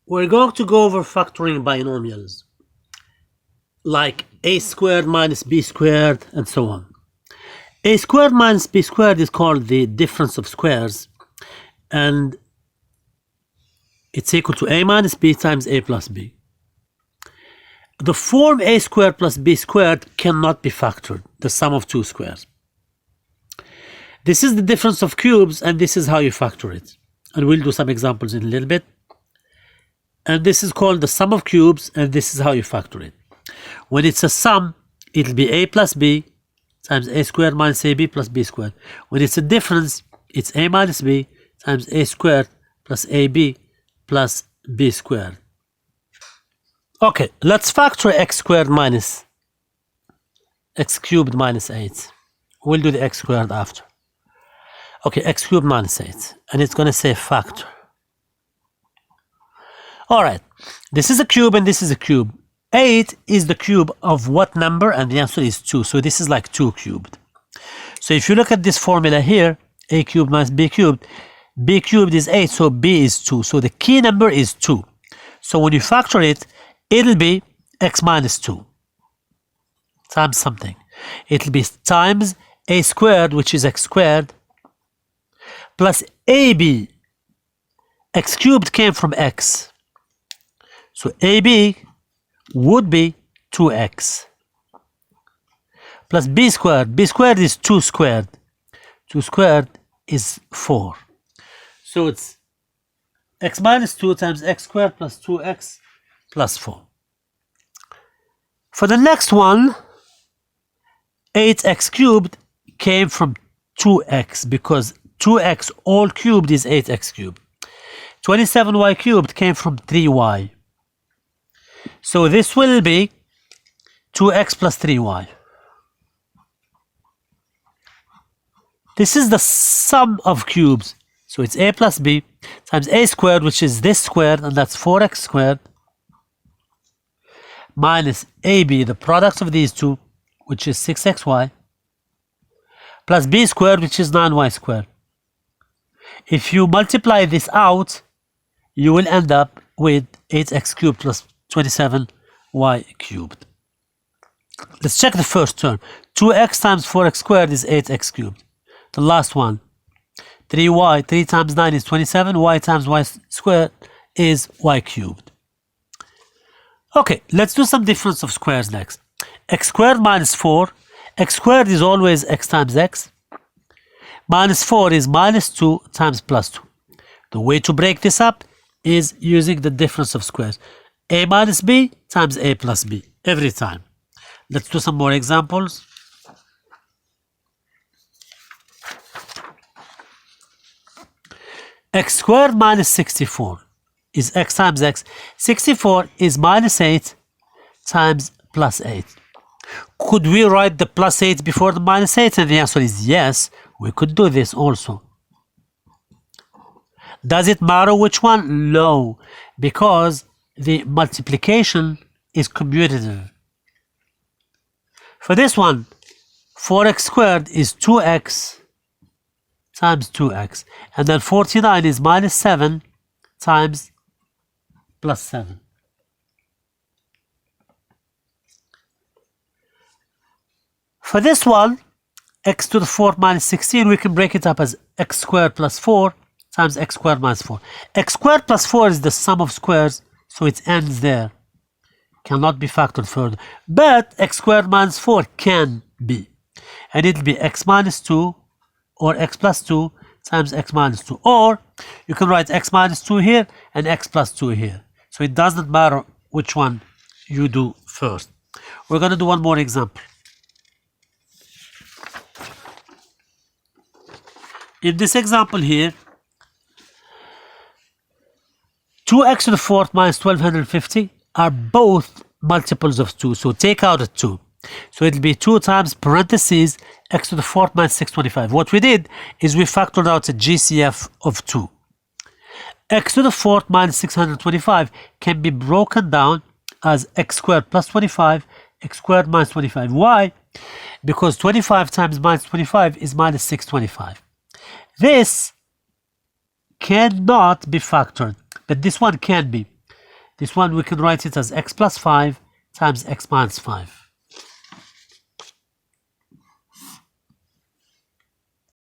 We're going to go over factoring binomials, like a squared minus b squared and so on. A squared minus b squared is called the difference of squares, and it's equal to a minus b times a plus b. The form a squared plus b squared cannot be factored, the sum of two squares. This is the difference of cubes, and this is how you factor it. And we'll do some examples in a little bit. And this is called the sum of cubes, and this is how you factor it. When it's a sum, it'll be a plus b times a squared minus ab plus b squared. When it's a difference, it's a minus b times a squared plus ab plus b squared. Okay, let's factor x squared minus x cubed minus 8. We'll do the x squared after. Okay, x cubed minus 8, and it's going to say factor. All right, this is a cube and this is a cube. 8 is the cube of what number? And the answer is 2. So this is like 2 cubed. So if you look at this formula here, a cubed minus b cubed is 8, so b is 2. So the key number is 2. So when you factor it, it'll be x minus 2 times something. It'll be times a squared, which is x squared, plus ab. X cubed came from x. So ab would be 2x plus b squared. B squared is 2 squared. 2 squared is 4. So it's x minus 2 times x squared plus 2x plus 4. For the next one, 8x cubed came from 2x, because 2x all cubed is 8x cubed. 27y cubed came from 3y. So this will be 2x plus 3y. This is the sum of cubes. So it's a plus b times a squared, which is this squared, and that's 4x squared, minus ab, the product of these two, which is 6xy, plus b squared, which is 9y squared. If you multiply this out, you will end up with 8x cubed plus 27y cubed. Let's check the first term. 2x times 4x squared is 8x cubed. The last one, 3y, 3 times 9 is 27, y times y squared is y cubed. Okay, let's do some difference of squares next. X squared minus 4, x squared is always x times x, minus 4 is minus 2 times plus 2. The way to break this up is using the difference of squares. A minus b times a plus b every time. Let's do some more examples. X squared minus 64 is x times x. 64 is minus 8 times plus 8. Could we write the plus 8 before the minus 8? And the answer is yes, we could do this also. Does it matter which one? No, because the multiplication is commutative. For this one, 4x squared is 2x times 2x, and then 49 is minus 7 times plus 7. For this one, x to the 4th minus 16, we can break it up as x squared plus 4 times x squared minus 4. X squared plus 4 is the sum of squares, so it ends there. Cannot be factored further. But x squared minus 4 can be. And it'll be x minus 2 or x plus 2 times x minus 2. Or you can write x minus 2 here and x plus 2 here. So it doesn't matter which one you do first. We're going to do one more example. In this example here, 2x to the 4th minus 1250 are both multiples of 2. So take out a 2. So it'll be 2 times parentheses x to the 4th minus 625. What we did is we factored out a GCF of 2. X to the 4th minus 625 can be broken down as x squared plus 25, x squared minus 25. Why? Because 25 times minus 25 is minus 625. This cannot be factored, but this one can be. This one we can write it as x plus 5 times x minus 5.